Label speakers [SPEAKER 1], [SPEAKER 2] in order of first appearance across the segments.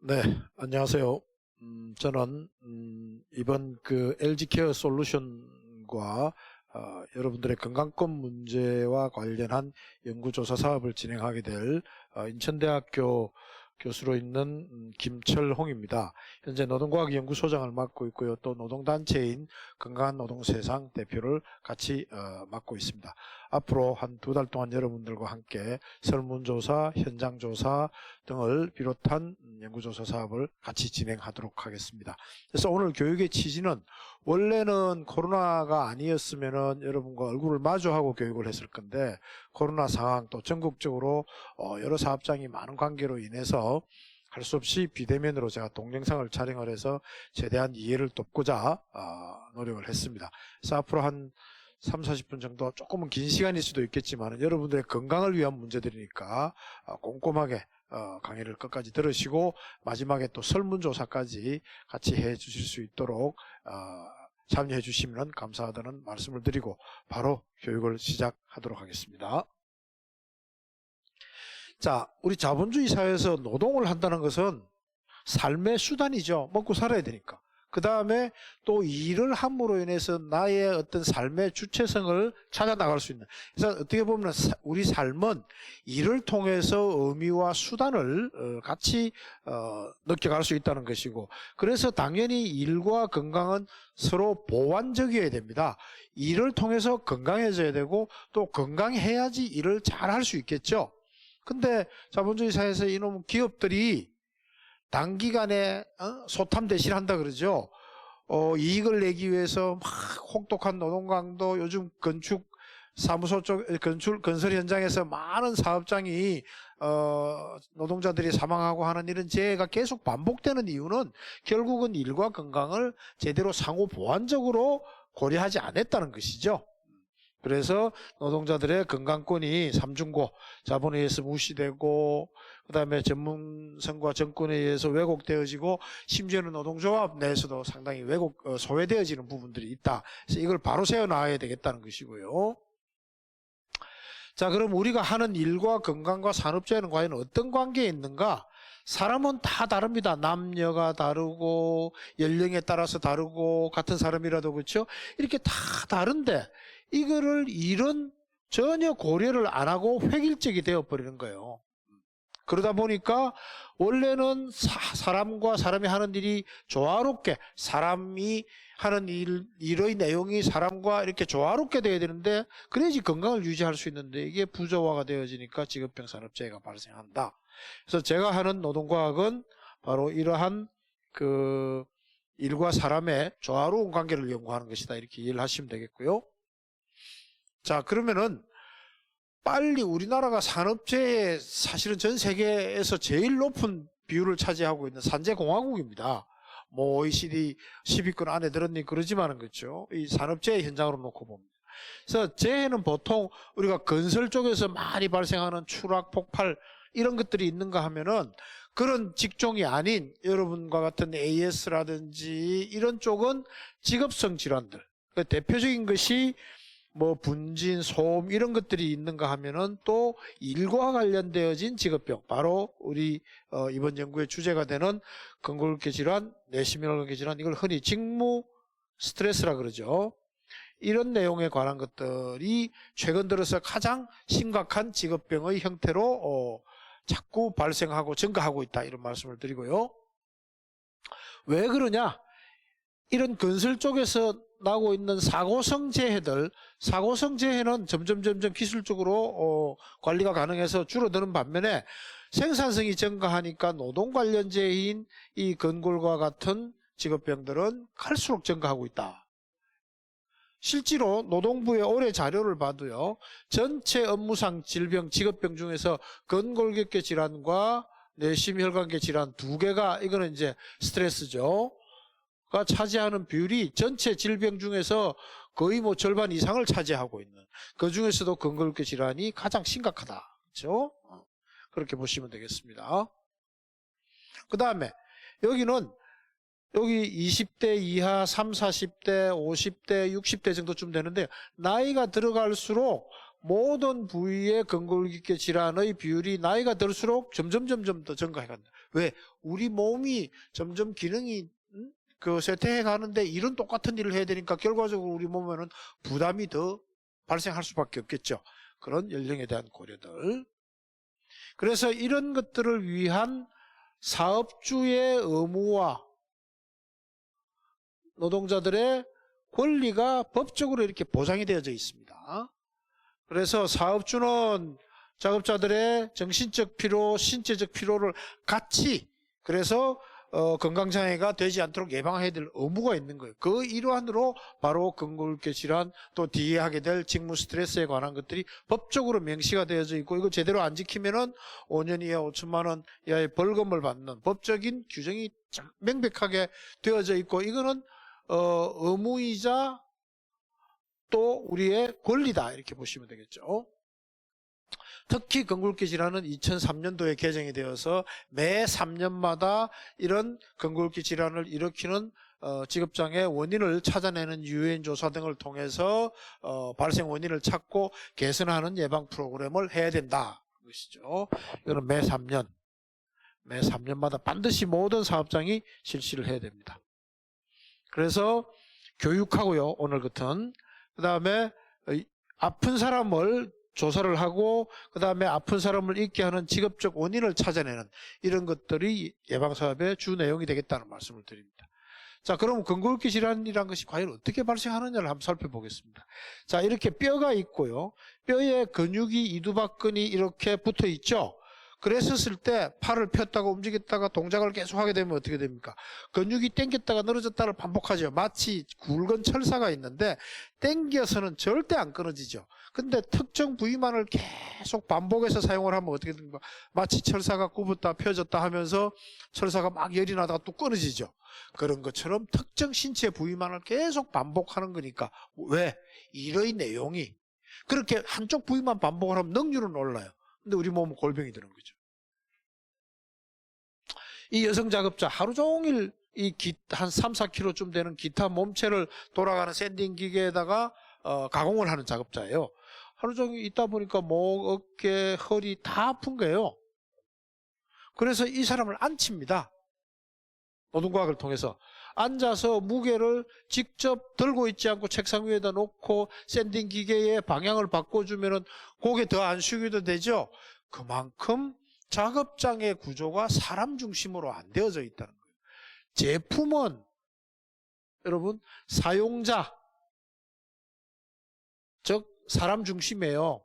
[SPEAKER 1] 네, 안녕하세요. 저는 이번 LG케어 솔루션과 여러분들의 건강권 문제와 관련한 연구조사 사업을 진행하게 될 인천대학교 교수로 있는 김철홍입니다. 현재 노동과학연구소장을 맡고 있고요. 또 노동단체인 건강한 노동세상 대표를 같이 맡고 있습니다. 앞으로 한 2달 동안 여러분들과 함께 설문조사, 현장조사 등을 비롯한 연구조사 사업을 같이 진행하도록 하겠습니다. 그래서 오늘 교육의 취지는 원래는 코로나가 아니었으면은 여러분과 얼굴을 마주하고 교육을 했을 건데 코로나 상황 또 전국적으로 여러 사업장이 많은 관계로 인해서 할 수 없이 비대면으로 제가 동영상을 촬영을 해서 최대한 이해를 돕고자 노력을 했습니다. 그래서 앞으로 한 30-40분 정도 조금은 긴 시간일 수도 있겠지만 여러분들의 건강을 위한 문제들이니까 꼼꼼하게 강의를 끝까지 들으시고 마지막에 또 설문조사까지 같이 해 주실 수 있도록 참여해 주시면 감사하다는 말씀을 드리고 바로 교육을 시작하도록 하겠습니다. 자, 우리 자본주의 사회에서 노동을 한다는 것은 삶의 수단이죠. 먹고 살아야 되니까. 그 다음에 또 일을 함으로 인해서 나의 어떤 삶의 주체성을 찾아 나갈 수 있는. 그래서 어떻게 보면 우리 삶은 일을 통해서 의미와 수단을 같이 느껴갈 수 있다는 것이고, 그래서 당연히 일과 건강은 서로 보완적이어야 됩니다. 일을 통해서 건강해져야 되고 또 건강해야지 일을 잘 할 수 있겠죠. 근데 자본주의 사회에서 이놈 기업들이 단기간에 소탐대실한다 그러죠. 이익을 내기 위해서 막 혹독한 노동 강도, 요즘 건축 사무소 쪽 건설 현장에서 많은 사업장이 노동자들이 사망하고 하는 이런 재해가 계속 반복되는 이유는 결국은 일과 건강을 제대로 상호 보완적으로 고려하지 않았다는 것이죠. 그래서 노동자들의 건강권이 삼중고, 자본에 의해서 무시되고 그 다음에 전문성과 정권에 의해서 왜곡되어지고 심지어는 노동조합 내에서도 상당히 소외되어지는 부분들이 있다. 그래서 이걸 바로 세워나가야 되겠다는 것이고요. 자, 그럼 우리가 하는 일과 건강과 산업재해는 과연 어떤 관계에 있는가? 사람은 다 다릅니다. 남녀가 다르고 연령에 따라서 다르고 같은 사람이라도 그렇죠. 이렇게 다 다른데 이거를 일은 전혀 고려를 안 하고 획일적이 되어버리는 거예요. 그러다 보니까 원래는 사람과 사람이 하는 일이 조화롭게 사람이 하는 일의 내용이 사람과 이렇게 조화롭게 돼야 되는데 그래야지 건강을 유지할 수 있는데 이게 부조화가 되어지니까 직업병 산업재해가 발생한다. 그래서 제가 하는 노동과학은 바로 이러한 일과 사람의 조화로운 관계를 연구하는 것이다. 이렇게 이해를 하시면 되겠고요. 자, 그러면은 빨리 우리나라가 산업재해 사실은 전 세계에서 제일 높은 비율을 차지하고 있는 산재공화국입니다. 뭐 OECD 10위권 안에 들었니 그러지만은 그렇죠. 이 산업재해 현장으로 놓고 봅니다. 그래서 재해는 보통 우리가 건설 쪽에서 많이 발생하는 추락, 폭발 이런 것들이 있는가 하면은 그런 직종이 아닌 여러분과 같은 AS라든지 이런 쪽은 직업성 질환들. 그러니까 대표적인 것이 뭐 분진, 소음 이런 것들이 있는가 하면은 또 일과 관련되어진 직업병, 바로 우리 이번 연구의 주제가 되는 근골격 질환, 내시경혈관 질환, 이걸 흔히 직무 스트레스라 그러죠. 이런 내용에 관한 것들이 최근 들어서 가장 심각한 직업병의 형태로 자꾸 발생하고 증가하고 있다, 이런 말씀을 드리고요. 왜 그러냐? 이런 건설 쪽에서 나오고 있는 사고성 재해는 점점 기술적으로 관리가 가능해서 줄어드는 반면에 생산성이 증가하니까 노동 관련 재해인 이 건골과 같은 직업병들은 갈수록 증가하고 있다. 실제로 노동부의 올해 자료를 봐도요, 전체 업무상 질병, 직업병 중에서 근골격계 질환과 내심혈관계 질환 두 개가, 이거는 이제 스트레스죠, 가 차지하는 비율이 전체 질병 중에서 거의 뭐 절반 이상을 차지하고 있는, 그 중에서도 근골격 질환이 가장 심각하다. 그렇죠? 그렇게 보시면 되겠습니다. 그 다음에 여기는 여기 20대 이하 30, 40대, 50대, 60대 정도쯤 되는데 나이가 들어갈수록 모든 부위의 근골격계 질환의 비율이 나이가 들수록 점점 더 증가해 간다. 왜? 우리 몸이 점점 기능이 쇠퇴해 가는데 이런 똑같은 일을 해야 되니까 결과적으로 우리 몸에는 부담이 더 발생할 수밖에 없겠죠. 그런 연령에 대한 고려들. 그래서 이런 것들을 위한 사업주의 의무와 노동자들의 권리가 법적으로 이렇게 보장이 되어져 있습니다. 그래서 사업주는 작업자들의 정신적 피로, 신체적 피로를 같이 그래서 건강장애가 되지 않도록 예방해야 될 의무가 있는 거예요. 그 일환으로 바로 근골격 질환 또 뒤에 하게 될 직무 스트레스에 관한 것들이 법적으로 명시가 되어져 있고 이거 제대로 안 지키면은 5년 이하 5천만 원 이하의 벌금을 받는 법적인 규정이 명백하게 되어져 있고 이거는 의무이자 또 우리의 권리다 이렇게 보시면 되겠죠. 특히 근골격 질환은 2003년도에 개정이 되어서 매 3년마다 이런 근골격 질환을 일으키는 직업장애 원인을 찾아내는 유해인 조사 등을 통해서 발생 원인을 찾고 개선하는 예방 프로그램을 해야 된다. 것이죠. 이거는 매 3년마다 반드시 모든 사업장이 실시를 해야 됩니다. 그래서 교육하고요. 오늘 같은 그 다음에 아픈 사람을 조사를 하고 그 다음에 아픈 사람을 잊게 하는 직업적 원인을 찾아내는 이런 것들이 예방사업의 주 내용이 되겠다는 말씀을 드립니다. 자, 그럼 근골격 질환이란 것이 과연 어떻게 발생하느냐를 한번 살펴보겠습니다. 자, 이렇게 뼈가 있고요. 뼈에 근육이 이두박근이 이렇게 붙어 있죠. 그랬었을 때 팔을 폈다가 움직였다가 동작을 계속하게 되면 어떻게 됩니까? 근육이 당겼다가 늘어졌다를 반복하죠. 마치 굵은 철사가 있는데 당겨서는 절대 안 끊어지죠. 근데 특정 부위만을 계속 반복해서 사용을 하면 어떻게 됩니까? 마치 철사가 굽었다 펴졌다 하면서 철사가 막 열이 나다가 또 끊어지죠. 그런 것처럼 특정 신체 부위만을 계속 반복하는 거니까. 왜? 일의 내용이 그렇게 한쪽 부위만 반복을 하면 능률은 올라요. 근데 우리 몸은 골병이 드는 거죠. 이 여성 작업자 하루 종일 한 3, 4kg쯤 되는 기타 몸체를 돌아가는 샌딩 기계에다가 가공을 하는 작업자예요. 하루 종일 있다 보니까 목, 어깨, 허리 다 아픈 거예요. 그래서 이 사람을 앉힙니다. 노동과학을 통해서. 앉아서 무게를 직접 들고 있지 않고 책상 위에다 놓고 샌딩 기계의 방향을 바꿔주면은 고개 더 안 숙여도 되죠. 그만큼 작업장의 구조가 사람 중심으로 안 되어져 있다는 거예요. 제품은 여러분 사용자 즉 사람 중심이에요.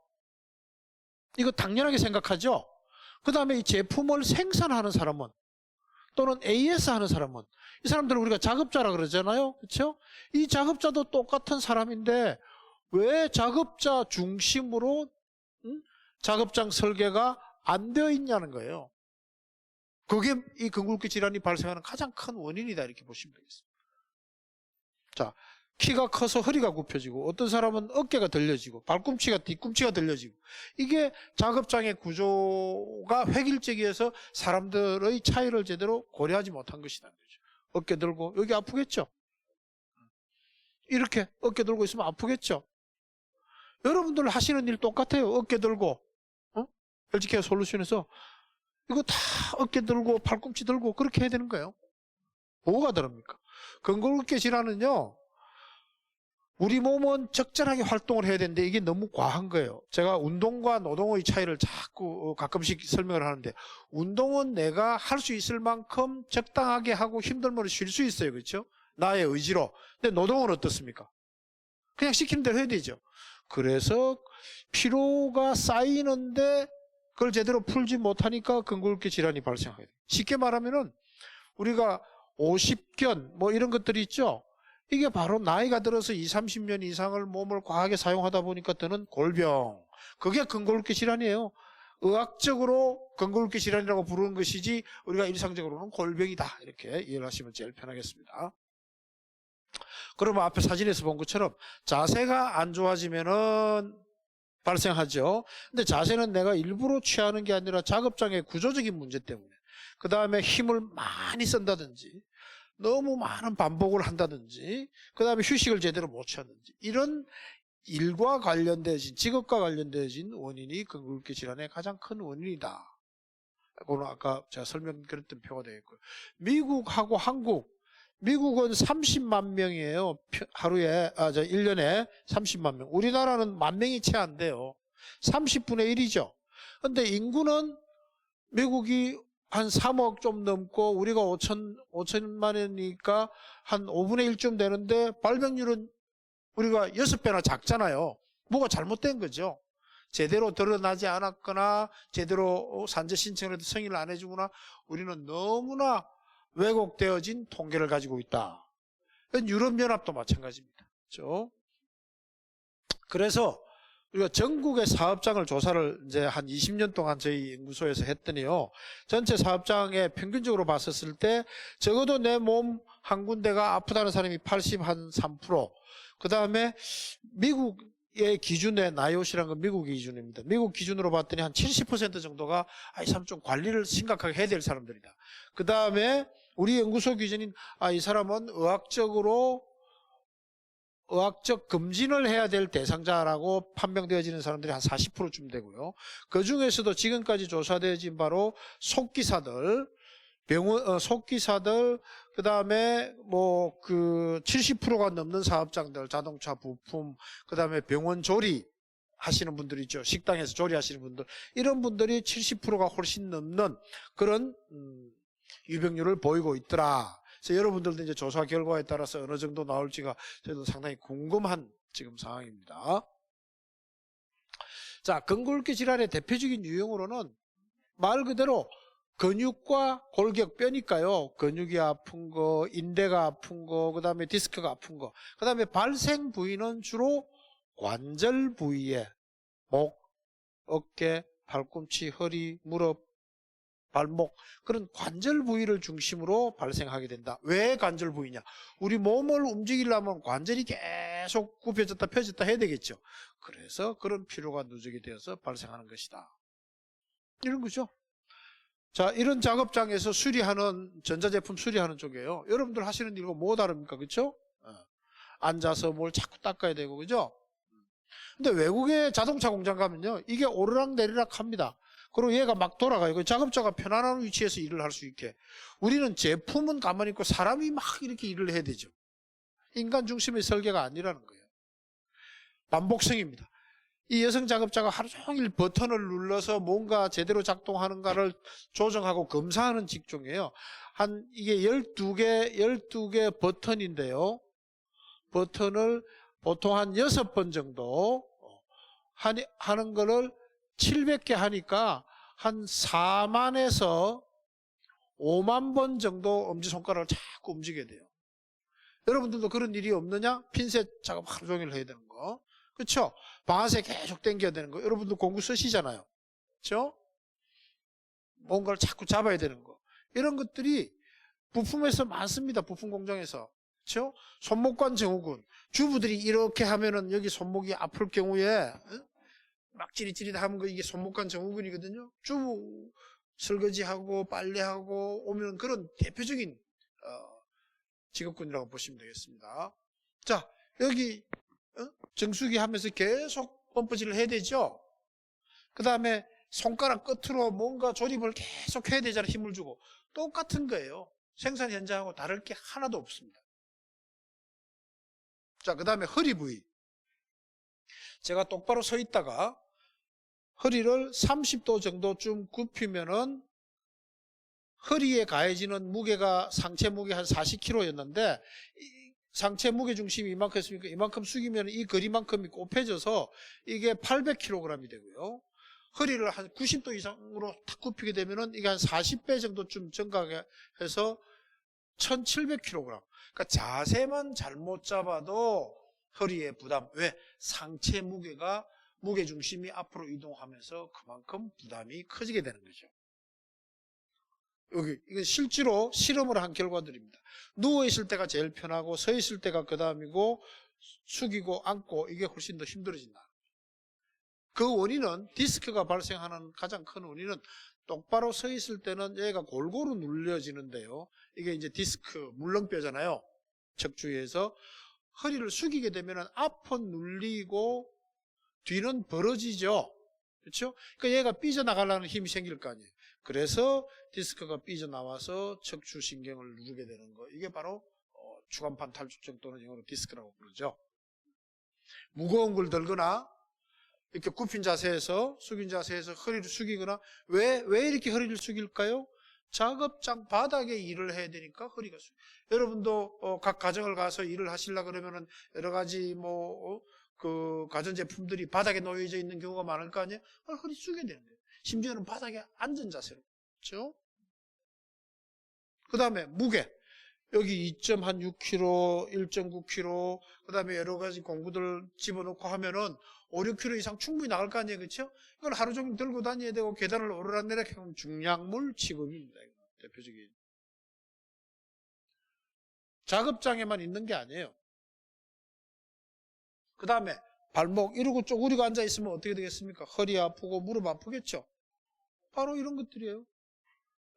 [SPEAKER 1] 이거 당연하게 생각하죠. 그 다음에 이 제품을 생산하는 사람은 또는 AS 하는 사람은 이 사람들은 우리가 작업자라 그러잖아요. 그렇죠? 이 작업자도 똑같은 사람인데 왜 작업자 중심으로 작업장 설계가 안 되어 있냐는 거예요. 그게 이 근골격 질환이 발생하는 가장 큰 원인이다 이렇게 보시면 되겠습니다. 자, 키가 커서 허리가 굽혀지고 어떤 사람은 어깨가 들려지고 발꿈치가 뒤꿈치가 들려지고 이게 작업장의 구조가 획일적이어서 사람들의 차이를 제대로 고려하지 못한 것이라는 거죠. 어깨 들고 여기 아프겠죠? 이렇게 어깨 들고 있으면 아프겠죠? 여러분들 하시는 일 똑같아요. 어깨 들고 헬스케어 솔루션에서 이거 다 어깨 들고 팔꿈치 들고 그렇게 해야 되는 거예요. 뭐가 다릅니까? 근골격 질환은요. 우리 몸은 적절하게 활동을 해야 되는데 이게 너무 과한 거예요. 제가 운동과 노동의 차이를 자꾸 가끔씩 설명을 하는데 운동은 내가 할 수 있을 만큼 적당하게 하고 힘들면 쉴 수 있어요. 그렇죠? 나의 의지로. 근데 노동은 어떻습니까? 그냥 시키는 대로 해야 되죠. 그래서 피로가 쌓이는데 그걸 제대로 풀지 못하니까 근골격 질환이 발생하게 돼요. 쉽게 말하면은 우리가 50견 뭐 이런 것들이 있죠. 이게 바로 나이가 들어서 20, 30년 이상을 몸을 과하게 사용하다 보니까 드는 골병. 그게 근골격 질환이에요. 의학적으로 근골격 질환이라고 부르는 것이지 우리가 일상적으로는 골병이다. 이렇게 이해를 하시면 제일 편하겠습니다. 그러면 앞에 사진에서 본 것처럼 자세가 안 좋아지면은 발생하죠. 근데 자세는 내가 일부러 취하는 게 아니라 작업장의 구조적인 문제 때문에 그 다음에 힘을 많이 쓴다든지 너무 많은 반복을 한다든지 그 다음에 휴식을 제대로 못 취한다든지 이런 일과 관련되어진 직업과 관련되어진 원인이 근골격 질환의 가장 큰 원인이다. 그거는 아까 제가 설명드렸던 표가 되겠고요. 미국하고 한국, 미국은 30만 명이에요. 하루에, 1년에 30만 명. 우리나라는 10,000명이 채 안 돼요. 30분의 1이죠. 근데 인구는 미국이 한 3억 좀 넘고 우리가 5천만 원이니까 한 5분의 1쯤 되는데 발병률은 우리가 6배나 작잖아요. 뭐가 잘못된 거죠. 제대로 드러나지 않았거나 제대로 산재 신청을 해도 승인을 안 해주거나 우리는 너무나 왜곡되어진 통계를 가지고 있다. 유럽연합도 마찬가지입니다. 그렇죠? 그래서 우리가 전국의 사업장을 조사를 이제 한 20년 동안 저희 연구소에서 했더니요. 전체 사업장에 평균적으로 봤었을 때 적어도 내 몸 한 군데가 아프다는 사람이 83%. 그 다음에 미국의 기준에 나이옷이라는 건 미국 기준입니다. 미국 기준으로 봤더니 한 70% 정도가 이 사람 좀 관리를 심각하게 해야 될 사람들이다. 그 다음에 우리 연구소 기준인 이 사람은 의학적 검진을 해야 될 대상자라고 판명되어지는 사람들이 한 40%쯤 되고요. 그 중에서도 지금까지 조사되어진 바로 속기사들, 속기사들, 그 다음에 70%가 넘는 사업장들, 자동차 부품, 그 다음에 병원 조리 하시는 분들 있죠. 식당에서 조리하시는 분들. 이런 분들이 70%가 훨씬 넘는 그런, 유병률을 보이고 있더라. 그래서 여러분들도 이제 조사 결과에 따라서 어느 정도 나올지가 저희도 상당히 궁금한 지금 상황입니다. 자, 근골격 질환의 대표적인 유형으로는 말 그대로 근육과 골격 뼈니까요. 근육이 아픈 거, 인대가 아픈 거, 그 다음에 디스크가 아픈 거. 그 다음에 발생 부위는 주로 관절 부위에 목, 어깨, 팔꿈치, 허리, 무릎, 발목 그런 관절 부위를 중심으로 발생하게 된다. 왜 관절 부위냐? 우리 몸을 움직이려면 관절이 계속 굽혀졌다 펴졌다 해야 되겠죠. 그래서 그런 피로가 누적이 되어서 발생하는 것이다. 이런 거죠. 자, 이런 작업장에서 수리하는 전자제품 수리하는 쪽이에요. 여러분들 하시는 일과 뭐 다릅니까? 그렇죠? 앉아서 뭘 자꾸 닦아야 되고 그죠? 근데 외국의 자동차 공장 가면요. 이게 오르락 내리락 합니다. 그리고 얘가 막 돌아가요. 작업자가 편안한 위치에서 일을 할 수 있게. 우리는 제품은 가만히 있고 사람이 막 이렇게 일을 해야 되죠. 인간 중심의 설계가 아니라는 거예요. 반복성입니다. 이 여성 작업자가 하루 종일 버튼을 눌러서 뭔가 제대로 작동하는가를 조정하고 검사하는 직종이에요. 이게 12개 버튼인데요. 버튼을 보통 한 6번 정도 하는 거를 700개 하니까 한 4만에서 5만 번 정도 엄지손가락을 자꾸 움직여야 돼요. 여러분들도 그런 일이 없느냐? 핀셋 작업 하루 종일 해야 되는 거. 그렇죠? 방아쇠 계속 당겨야 되는 거. 여러분들 공구 쓰시잖아요. 그렇죠? 뭔가를 자꾸 잡아야 되는 거. 이런 것들이 부품에서 많습니다. 부품 공장에서. 그렇죠? 손목관 증후군. 주부들이 이렇게 하면은 여기 손목이 아플 경우에 막 찌릿찌릿하면 이게 손목관 증후군이거든요. 주부 설거지하고 빨래하고 오면 그런 대표적인 직업군이라고 보시면 되겠습니다. 자, 여기 정수기 하면서 계속 펌프질을 해야 되죠. 그 다음에 손가락 끝으로 뭔가 조립을 계속 해야 되잖아요. 힘을 주고. 똑같은 거예요. 생산 현장하고 다를 게 하나도 없습니다. 자, 그 다음에 허리 부위. 제가 똑바로 서 있다가 허리를 30도 정도쯤 굽히면은 허리에 가해지는 무게가 상체 무게 한 40kg였는데 상체 무게 중심이 이만큼 했으니까 이만큼 숙이면 이 거리만큼이 곱해져서 이게 800kg이 되고요. 허리를 한 90도 이상으로 탁 굽히게 되면은 이게 한 40배 정도쯤 증가해서 1700kg. 그러니까 자세만 잘못 잡아도 허리에 부담. 왜? 상체 무게 중심이 앞으로 이동하면서 그만큼 부담이 커지게 되는 거죠. 이건 실제로 실험을 한 결과들입니다. 누워있을 때가 제일 편하고 서 있을 때가 그 다음이고 숙이고 앉고 이게 훨씬 더 힘들어진다. 그 원인은 디스크가 발생하는 가장 큰 원인은 똑바로 서 있을 때는 얘가 골고루 눌려지는데요. 이게 이제 디스크 물렁뼈잖아요. 척추에서 허리를 숙이게 되면 앞은 눌리고 뒤는 벌어지죠. 그렇죠? 그러니까 얘가 삐져나가려는 힘이 생길 거 아니에요. 그래서 디스크가 삐져나와서 척추신경을 누르게 되는 거. 이게 바로 주간판 탈출증 또는 영어로 디스크라고 부르죠. 무거운 걸 들거나 이렇게 굽힌 자세에서 숙인 자세에서 허리를 숙이거나 왜 이렇게 허리를 숙일까요? 작업장 바닥에 일을 해야 되니까 허리가 여러분도 각 가정을 가서 일을 하시려고 그러면은 여러 가지 그 가전제품들이 바닥에 놓여져 있는 경우가 많을 거 아니에요? 허리 숙여야 되는 거예요. 심지어는 바닥에 앉은 자세로. 그렇죠? 그 다음에 무게. 여기 2.6kg, 1.9kg, 그 다음에 여러 가지 공구들 집어넣고 하면은 5, 6kg 이상 충분히 나갈 거 아니에요. 그렇죠? 이걸 하루 종일 들고 다녀야 되고 계단을 오르락내리락 하면 중량물 취급입니다. 대표적인. 작업장에만 있는 게 아니에요. 그 다음에 발목 이러고 쪼그리고 앉아있으면 어떻게 되겠습니까? 허리 아프고 무릎 아프겠죠? 바로 이런 것들이에요.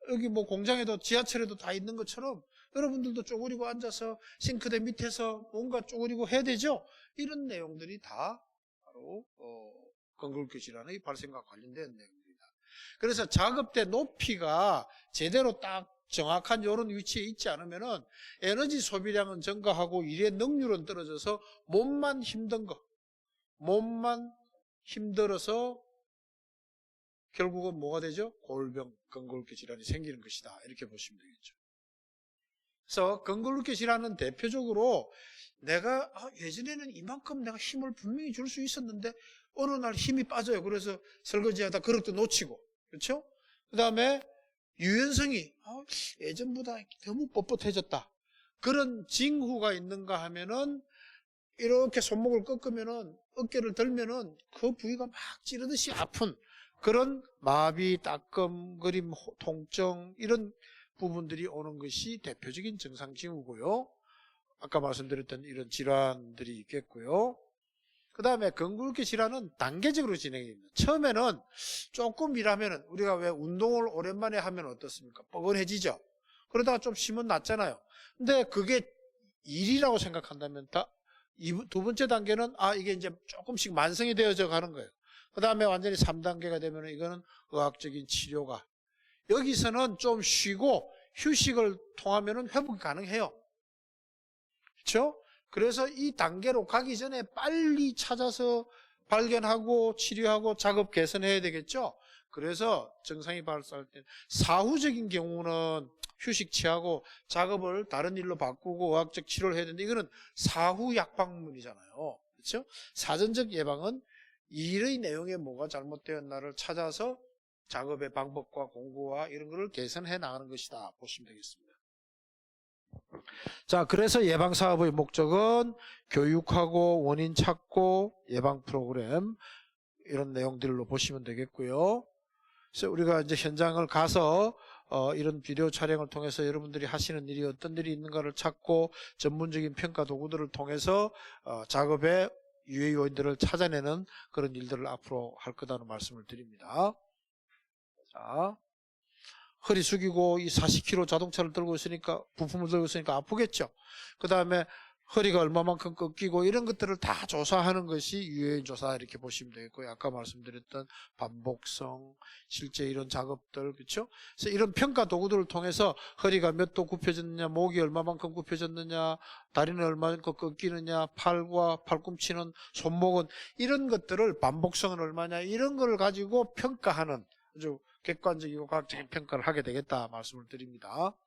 [SPEAKER 1] 여기 공장에도 지하철에도 다 있는 것처럼 여러분들도 쪼그리고 앉아서 싱크대 밑에서 뭔가 쪼그리고 해야 되죠? 이런 내용들이 다 바로 근골격 질환의 발생과 관련된 내용입니다. 그래서 작업대 높이가 제대로 딱 정확한 이런 위치에 있지 않으면은 에너지 소비량은 증가하고 일의 능률은 떨어져서 몸만 힘든 거, 몸만 힘들어서 결국은 뭐가 되죠? 골병, 근골격 질환이 생기는 것이다. 이렇게 보시면 되겠죠. 그래서 근골격 질환은 대표적으로 내가 예전에는 이만큼 내가 힘을 분명히 줄 수 있었는데 어느 날 힘이 빠져요. 그래서 설거지하다 그릇도 놓치고, 그렇죠? 그 다음에 유연성이 예전보다 너무 뻣뻣해졌다. 그런 징후가 있는가 하면은 이렇게 손목을 꺾으면은 어깨를 들면은 그 부위가 막 찌르듯이 아픈 그런 마비, 따끔거림, 통증 이런 부분들이 오는 것이 대표적인 증상 징후고요. 아까 말씀드렸던 이런 질환들이 있겠고요. 그 다음에 근골격 질환은 단계적으로 진행됩니다. 처음에는 조금 일하면은 우리가 왜 운동을 오랜만에 하면 어떻습니까? 뻐근해지죠. 그러다가 좀 쉬면 낫잖아요. 근데 그게 일이라고 생각한다면 두 번째 단계는 이게 이제 조금씩 만성이 되어져 가는 거예요. 그 다음에 완전히 3단계가 되면 이거는 의학적인 치료가. 여기서는 좀 쉬고 휴식을 통하면 회복이 가능해요. 그렇죠? 그래서 이 단계로 가기 전에 빨리 찾아서 발견하고 치료하고 작업 개선해야 되겠죠? 그래서 증상이 발생할 때 사후적인 경우는 휴식 취하고 작업을 다른 일로 바꾸고 의학적 치료를 해야 되는데 이거는 사후 약방문이잖아요. 그렇죠? 사전적 예방은 일의 내용에 뭐가 잘못되었나를 찾아서 작업의 방법과 공구와 이런 거를 개선해 나가는 것이다 보시면 되겠습니다. 자, 그래서 예방사업의 목적은 교육하고 원인 찾고 예방 프로그램 이런 내용들로 보시면 되겠고요. 그래서 우리가 이제 현장을 가서 이런 비디오 촬영을 통해서 여러분들이 하시는 일이 어떤 일이 있는가를 찾고 전문적인 평가 도구들을 통해서 작업의 유해 요인들을 찾아내는 그런 일들을 앞으로 할 거다는 말씀을 드립니다. 자, 허리 숙이고 이 40kg 자동차를 들고 있으니까 부품을 들고 있으니까 아프겠죠. 그 다음에 허리가 얼마만큼 꺾이고 이런 것들을 다 조사하는 것이 유해인 조사 이렇게 보시면 되겠고요. 아까 말씀드렸던 반복성, 실제 이런 작업들, 그렇죠? 그래서 이런 평가 도구들을 통해서 허리가 몇 도 굽혀졌느냐, 목이 얼마만큼 굽혀졌느냐, 다리는 얼마만큼 꺾이느냐, 팔과 팔꿈치는, 손목은 이런 것들을 반복성은 얼마냐 이런 걸 가지고 평가하는 아주 객관적이고 과학적인 평가를 하게 되겠다 말씀을 드립니다.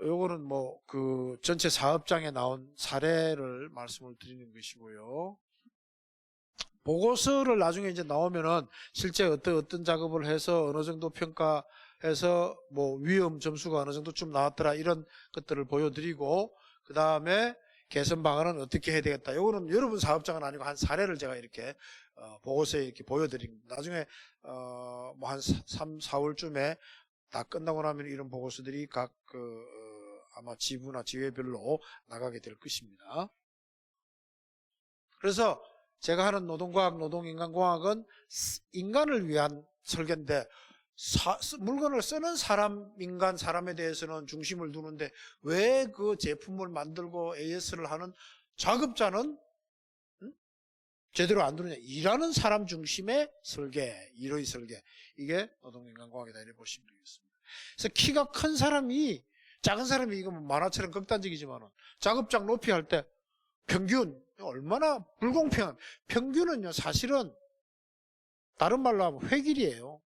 [SPEAKER 1] 요거는 그 전체 사업장에 나온 사례를 말씀을 드리는 것이고요. 보고서를 나중에 이제 나오면은 실제 어떤 작업을 해서 어느 정도 평가해서 위험 점수가 어느 정도쯤 나왔더라 이런 것들을 보여드리고 그 다음에 개선 방안은 어떻게 해야 되겠다. 요거는 여러분 사업장은 아니고 한 사례를 제가 이렇게 보고서에 이렇게 보여드립니다. 나중에 한 3, 4월쯤에 다 끝나고 나면 이런 보고서들이 각 아마 지부나 지회별로 나가게 될 것입니다. 그래서 제가 하는 노동과학, 노동인간공학은 인간을 위한 설계인데 물건을 쓰는 사람에 대해서는 중심을 두는데 왜 그 제품을 만들고 AS를 하는 작업자는 제대로 안 들어오냐. 일하는 사람 중심의 설계, 일의 설계. 이게 노동인간공학이다. 이렇게 보시면 되겠습니다. 그래서 키가 큰 사람이, 작은 사람이 이거 뭐 만화처럼 극단적이지만 작업장 높이 할 때 평균, 얼마나 불공평한. 평균은요, 사실은 다른 말로 하면 획일이에요.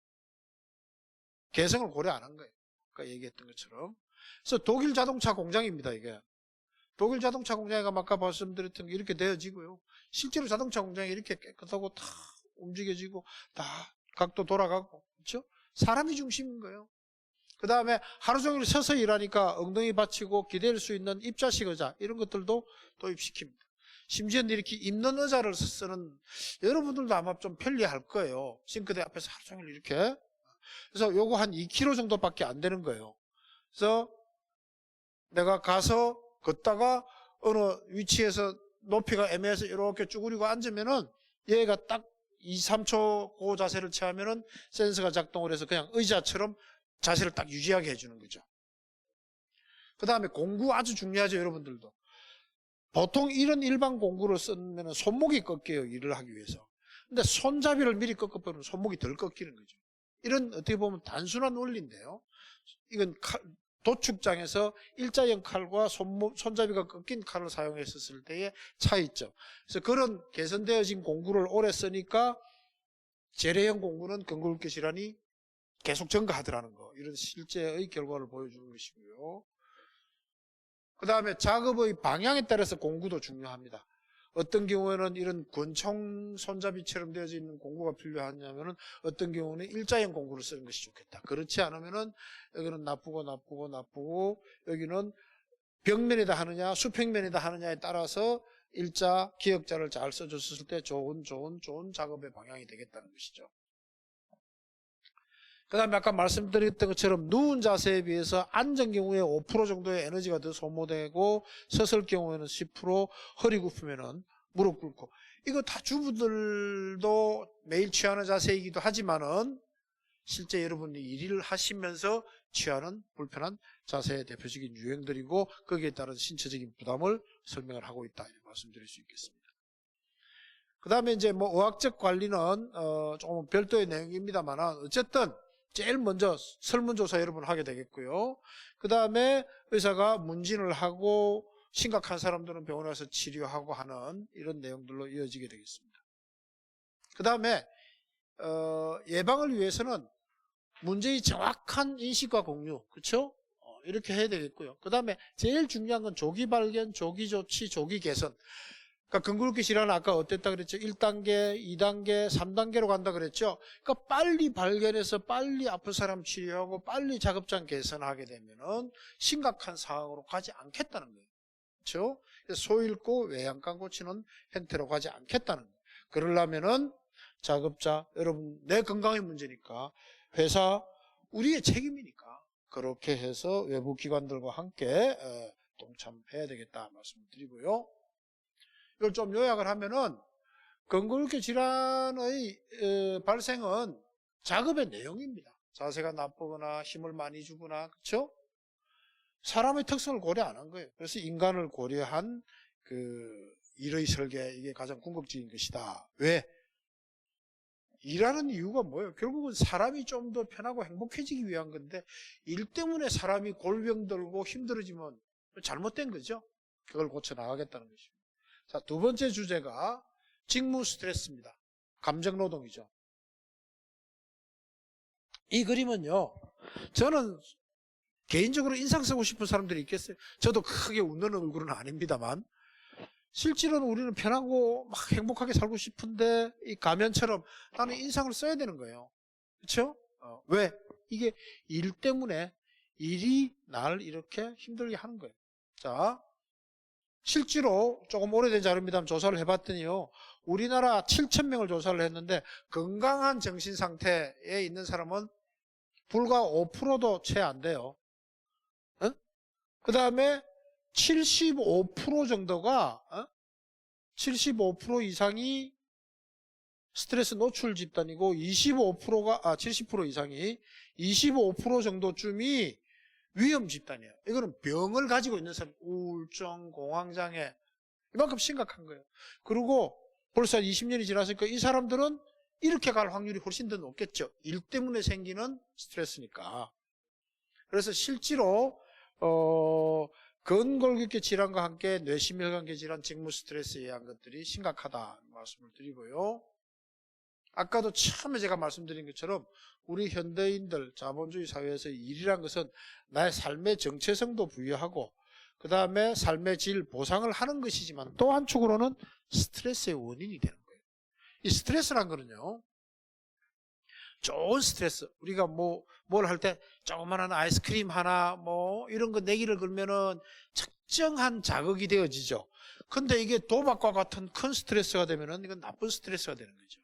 [SPEAKER 1] 개성을 고려 안 한 거예요. 아까 얘기했던 것처럼. 그래서 독일 자동차 공장입니다, 이게. 독일 자동차 공장이 아까 말씀드렸던 게 이렇게 되어지고요. 실제로 자동차 공장이 이렇게 깨끗하고 다 움직여지고 다 각도 돌아가고, 그렇죠? 사람이 중심인 거예요. 그 다음에 하루 종일 서서 일하니까 엉덩이 받치고 기댈 수 있는 입자식 의자 이런 것들도 도입시킵니다. 심지어는 이렇게 입는 의자를 쓰는, 여러분들도 아마 좀 편리할 거예요. 싱크대 앞에서 하루 종일 이렇게. 그래서 요거 한 2kg 정도밖에 안 되는 거예요. 그래서 내가 가서 걷다가 어느 위치에서 높이가 애매해서 이렇게 쭈그리고 앉으면은 얘가 딱 2, 3초 그 자세를 취하면은 센서가 작동을 해서 그냥 의자처럼 자세를 딱 유지하게 해주는 거죠. 그 다음에 공구 아주 중요하죠, 여러분들도. 보통 이런 일반 공구를 쓰면 손목이 꺾여요, 일을 하기 위해서. 근데 손잡이를 미리 꺾어버리면 손목이 덜 꺾이는 거죠. 이런 어떻게 보면 단순한 원리인데요. 이건 도축장에서 일자형 칼과 손잡이가 꺾인 칼을 사용했었을 때의 차이점. 그래서 그런 개선되어진 공구를 오래 쓰니까 재래형 공구는 근골격 질환이 계속 증가하더라는 거. 이런 실제의 결과를 보여주는 것이고요. 그 다음에 작업의 방향에 따라서 공구도 중요합니다. 어떤 경우에는 이런 권총 손잡이처럼 되어져 있는 공구가 필요하냐면은 어떤 경우는 일자형 공구를 쓰는 것이 좋겠다. 그렇지 않으면은 여기는 나쁘고 여기는 벽면에다 하느냐 수평면에다 하느냐에 따라서 일자 기역자를 잘 써줬을 때 좋은 작업의 방향이 되겠다는 것이죠. 그 다음에 아까 말씀드렸던 것처럼 누운 자세에 비해서 앉은 경우에 5% 정도의 에너지가 더 소모되고 섰을 경우에는 10%, 허리 굽히면은 무릎 꿇고, 이거 다 주부들도 매일 취하는 자세이기도 하지만은 실제 여러분이 일을 하시면서 취하는 불편한 자세의 대표적인 유형들이고 거기에 따른 신체적인 부담을 설명을 하고 있다 이렇게 말씀드릴 수 있겠습니다. 그 다음에 이제 뭐 의학적 관리는 조금 별도의 내용입니다만 어쨌든 제일 먼저 설문조사 여러분 하게 되겠고요. 그 다음에 의사가 문진을 하고 심각한 사람들은 병원에 가서 치료하고 하는 이런 내용들로 이어지게 되겠습니다. 그 다음에 예방을 위해서는 문제의 정확한 인식과 공유, 그렇죠? 이렇게 해야 되겠고요. 그 다음에 제일 중요한 건 조기 발견, 조기 조치, 조기 개선. 그러니까 근골격 질환은 아까 어땠다 그랬죠? 1단계, 2단계, 3단계로 간다 그랬죠? 그러니까 빨리 발견해서 빨리 아픈 사람 치료하고 빨리 작업장 개선하게 되면은 심각한 상황으로 가지 않겠다는 거예요. 그렇죠? 소 잃고 외양간 고치는 형태로 가지 않겠다는 거예요. 그러려면은 작업자, 여러분 내 건강의 문제니까 회사 우리의 책임이니까 그렇게 해서 외부 기관들과 함께 동참해야 되겠다 말씀드리고요. 이걸 좀 요약을 하면은 근골격 질환의 발생은 작업의 내용입니다. 자세가 나쁘거나 힘을 많이 주거나, 그렇죠? 사람의 특성을 고려 안 한 거예요. 그래서 인간을 고려한 그 일의 설계, 이게 가장 궁극적인 것이다. 왜? 일하는 이유가 뭐예요? 결국은 사람이 좀 더 편하고 행복해지기 위한 건데 일 때문에 사람이 골병 들고 힘들어지면 잘못된 거죠. 그걸 고쳐 나가겠다는 것입니다. 자, 두 번째 주제가 직무 스트레스입니다. 감정 노동이죠. 이 그림은요, 저는 개인적으로 인상 쓰고 싶은 사람들이 있겠어요. 저도 크게 웃는 얼굴은 아닙니다만 실제로는 우리는 편하고 막 행복하게 살고 싶은데 이 가면처럼 나는 인상을 써야 되는 거예요. 그렇죠? 왜? 이게 일 때문에 일이 나를 이렇게 힘들게 하는 거예요. 자, 실제로 조금 오래된 자료입니다만 조사를 해봤더니요, 우리나라 7,000명을 조사를 했는데 건강한 정신 상태에 있는 사람은 불과 5%도 채 안 돼요. 그 다음에 75% 정도가 75% 이상이 스트레스 노출 집단이고 25%가 70% 이상이 25% 정도쯤이 위험 집단이에요. 이거는 병을 가지고 있는 사람, 우울증, 공황장애, 이만큼 심각한 거예요. 그리고 벌써 20년이 지났으니까 이 사람들은 이렇게 갈 확률이 훨씬 더 높겠죠. 일 때문에 생기는 스트레스니까. 그래서 실제로 근골격계 질환과 함께 뇌심혈관계 질환, 직무 스트레스에 의한 것들이 심각하다 말씀을 드리고요. 아까도 처음에 제가 말씀드린 것처럼 우리 현대인들 자본주의 사회에서 일이란 것은 나의 삶의 정체성도 부여하고 그 다음에 삶의 질 보상을 하는 것이지만 또 한쪽으로는 스트레스의 원인이 되는 거예요. 이 스트레스란 거는요, 좋은 스트레스, 우리가 뭘 할 때 조그마한 아이스크림 하나 이런 거 내기를 걸면은 특정한 자극이 되어지죠. 근데 이게 도박과 같은 큰 스트레스가 되면은 이건 나쁜 스트레스가 되는 거죠.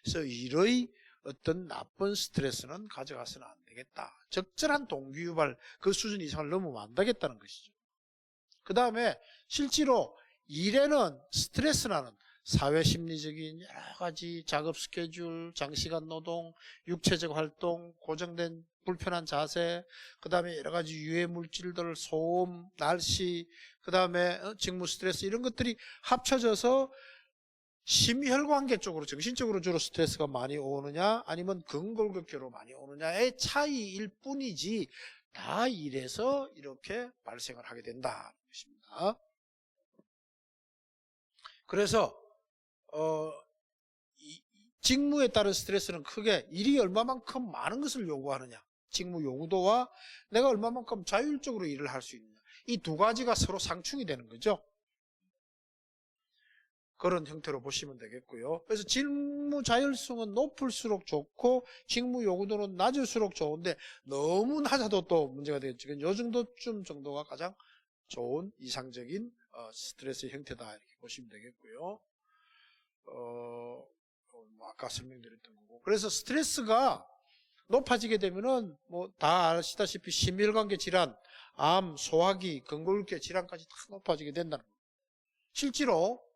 [SPEAKER 1] 그래서 이러이 어떤 나쁜 스트레스는 가져가서는 안 되겠다. 적절한 동기유발 그 수준 이상을 넘으면 안 되겠다는 것이죠. 그 다음에 실제로 일에는 스트레스라는 사회심리적인 여러 가지 작업 스케줄, 장시간 노동, 육체적 활동, 고정된 불편한 자세, 그 다음에 여러 가지 유해 물질들, 소음, 날씨, 그 다음에 직무 스트레스 이런 것들이 합쳐져서 심혈관계 쪽으로 정신적으로 주로 스트레스가 많이 오느냐 아니면 근골격계로 많이 오느냐의 차이일 뿐이지 다 일에서 이렇게 발생을 하게 된다는 것입니다. 그래서 직무에 따른 스트레스는 크게 일이 얼마만큼 많은 것을 요구하느냐, 직무 요구도와 내가 얼마만큼 자율적으로 일을 할 수 있느냐, 이 두 가지가 서로 상충이 되는 거죠. 그런 형태로 보시면 되겠고요. 그래서 직무 자율성은 높을수록 좋고 직무 요구도는 낮을수록 좋은데 너무 낮아도 또 문제가 되겠죠. 이 정도쯤 정도가 가장 좋은 이상적인 스트레스 형태다 이렇게 보시면 되겠고요. 아까 설명드렸던 거고. 그래서 스트레스가 높아지게 되면은 다 아시다시피 심혈관계 질환, 암, 소화기, 근골격계 질환까지 다 높아지게 된다는 거예요. 실제로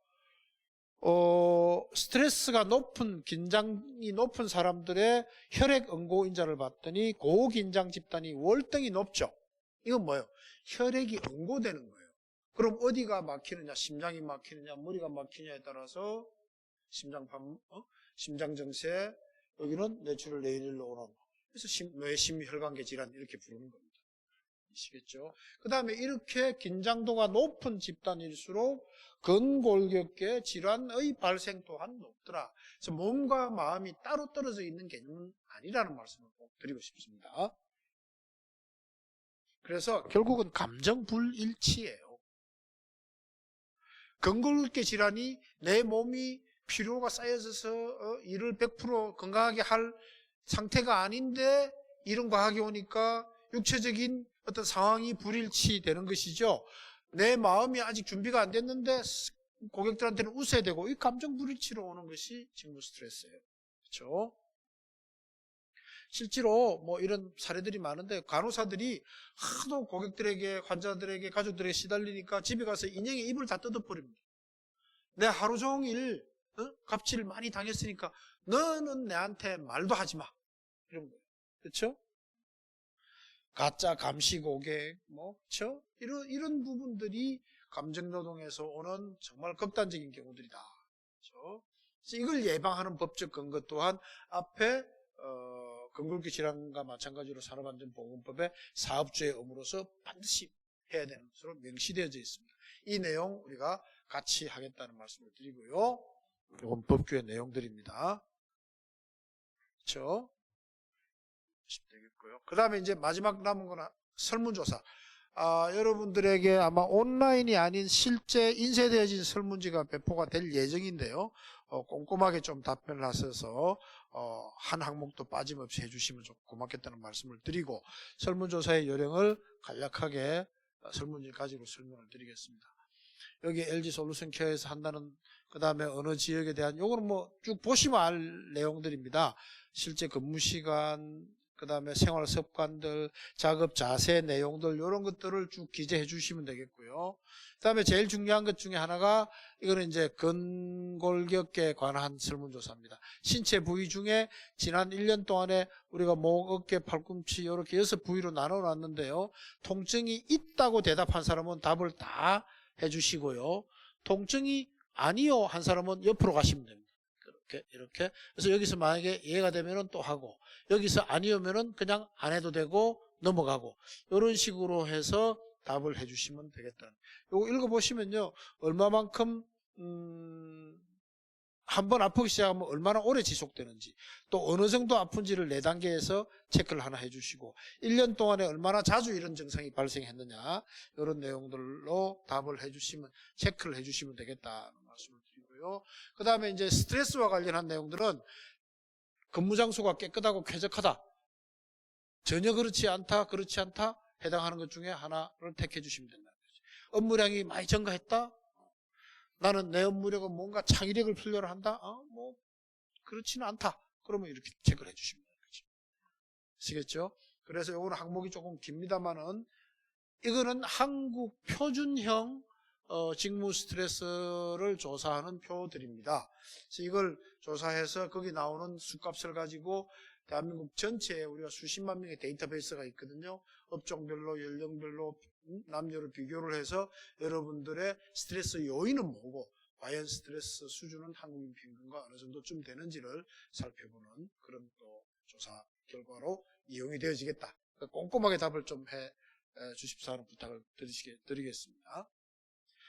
[SPEAKER 1] 스트레스가 높은, 긴장이 높은 사람들의 혈액 응고인자를 봤더니 고긴장 집단이 월등히 높죠. 이건 뭐예요? 혈액이 응고되는 거예요. 그럼 어디가 막히느냐, 심장이 막히느냐, 머리가 막히냐에 따라서 심장정세, 여기는 뇌출혈 뇌일로 오는, 그래서 뇌심혈관계 질환 이렇게 부르는 겁니다. 아시겠죠? 그 다음에 이렇게 긴장도가 높은 집단일수록 근골격계 질환의 발생 또한 높더라. 그래서 몸과 마음이 따로 떨어져 있는 개념은 아니라는 말씀을 꼭 드리고 싶습니다. 그래서 결국은 감정 불일치예요. 근골격계 질환이 내 몸이 피로가 쌓여져서 일을 100% 건강하게 할 상태가 아닌데 이런 과학이 오니까 육체적인 어떤 상황이 불일치되는 것이죠. 내 마음이 아직 준비가 안 됐는데 고객들한테는 웃어야 되고 이 감정 불일치로 오는 것이 직무 스트레스예요. 그렇죠? 실제로 이런 사례들이 많은데 간호사들이 하도 고객들에게, 환자들에게, 가족들에게 시달리니까 집에 가서 인형의 입을 다 뜯어버립니다. 내 하루 종일 갑질을 많이 당했으니까 너는 내한테 말도 하지 마. 이런 거예요. 그렇죠? 가짜 감시 고객, 그렇죠? 이런 부분들이 감정노동에서 오는 정말 극단적인 경우들이다. 그렇죠? 그래서 이걸 예방하는 법적 근거 또한 앞에 근골격 질환과 마찬가지로 산업안전보건법의 사업주의 의무로서 반드시 해야 되는 것으로 명시되어져 있습니다. 이 내용 우리가 같이 하겠다는 말씀을 드리고요. 이건 법규의 내용들입니다. 그렇죠? 되겠고요. 그 다음에 이제 마지막 남은 거는 설문조사. 여러분들에게 아마 온라인이 아닌 실제 인쇄되어진 설문지가 배포가 될 예정인데요. 꼼꼼하게 좀 답변을 하셔서 한 항목도 빠짐없이 해주시면 좀 고맙겠다는 말씀을 드리고 설문조사의 요령을 간략하게 설문지 가지고 설명을 드리겠습니다. 여기 LG솔루션케어에서 한다는 그 다음에 어느 지역에 대한 요거는 쭉 보시면 알 내용들입니다. 실제 근무시간, 그 다음에 생활 습관들, 작업 자세 내용들 이런 것들을 쭉 기재해 주시면 되겠고요. 그 다음에 제일 중요한 것 중에 하나가 이거는 이제 근골격계에 관한 설문조사입니다. 신체 부위 중에 지난 1년 동안에 우리가 목, 어깨, 팔꿈치 이렇게 6부위로 나눠놨는데요. 통증이 있다고 대답한 사람은 답을 다 해주시고요. 통증이 아니요 한 사람은 옆으로 가시면 됩니다. 이렇게. 그래서 여기서 만약에 이해가 되면은 또 하고, 여기서 아니오면은 그냥 안 해도 되고 넘어가고, 이런 식으로 해서 답을 해주시면 되겠다. 요거 읽어보시면요, 얼마만큼 한번 아프기 시작하면 얼마나 오래 지속되는지, 또 어느 정도 아픈지를 4단계에서 체크를 하나 해주시고, 1년 동안에 얼마나 자주 이런 증상이 발생했느냐, 이런 내용들로 답을 해주시면, 체크를 해주시면 되겠다는 말씀을 드리고요. 그 다음에 이제 스트레스와 관련한 내용들은 근무 장소가 깨끗하고 쾌적하다, 전혀 그렇지 않다, 그렇지 않다, 해당하는 것 중에 하나를 택해 주시면 된다는 거죠. 업무량이 많이 증가했다? 나는 내 업무력은 뭔가 창의력을 필요로 한다? 뭐 그렇지는 않다. 그러면 이렇게 체크를 해주시면 되는 거죠. 아시겠죠? 그래서 이거는 항목이 조금 깁니다만은 이거는 한국 표준형 직무 스트레스를 조사하는 표들입니다. 그래서 이걸 조사해서 거기 나오는 수값을 가지고 대한민국 전체에 우리가 수십만 명의 데이터베이스가 있거든요. 업종별로, 연령별로, 남녀를 비교를 해서 여러분들의 스트레스 요인은 뭐고, 과연 스트레스 수준은 한국인 평균과 어느 정도쯤 되는지를 살펴보는 그런 또 조사 결과로 이용이 되어지겠다. 그러니까 꼼꼼하게 답을 좀 해 주십사 하는 부탁을 드리겠습니다.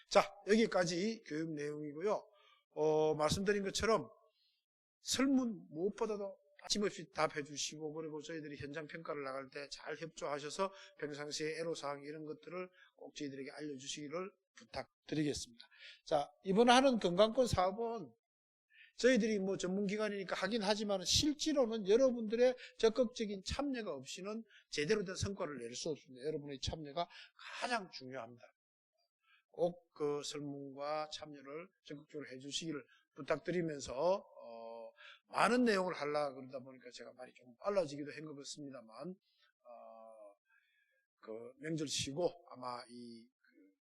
[SPEAKER 1] 자, 여기까지 교육 내용이고요. 말씀드린 것처럼 설문 무엇보다도 빠짐없이 답해 주시고, 그리고 저희들이 현장 평가를 나갈 때 잘 협조하셔서 평상시에 애로사항 이런 것들을 꼭 저희들에게 알려주시기를 부탁드리겠습니다. 자, 이번에 하는 건강권 사업은 저희들이 뭐 전문기관이니까 하긴 하지만 실제로는 여러분들의 적극적인 참여가 없이는 제대로 된 성과를 낼 수 없습니다. 여러분의 참여가 가장 중요합니다. 꼭 그 설문과 참여를 적극적으로 해주시기를 부탁드리면서 많은 내용을 하려고 그러다 보니까 제가 말이 좀 빨라지기도 한 것 같습니다만, 그 명절 쉬고 아마 그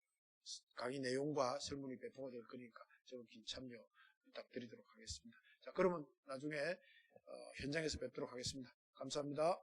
[SPEAKER 1] 강의 내용과 설문이 배포가 될 거니까 적극적인 참여 부탁드리도록 하겠습니다. 자, 그러면 나중에 현장에서 뵙도록 하겠습니다. 감사합니다.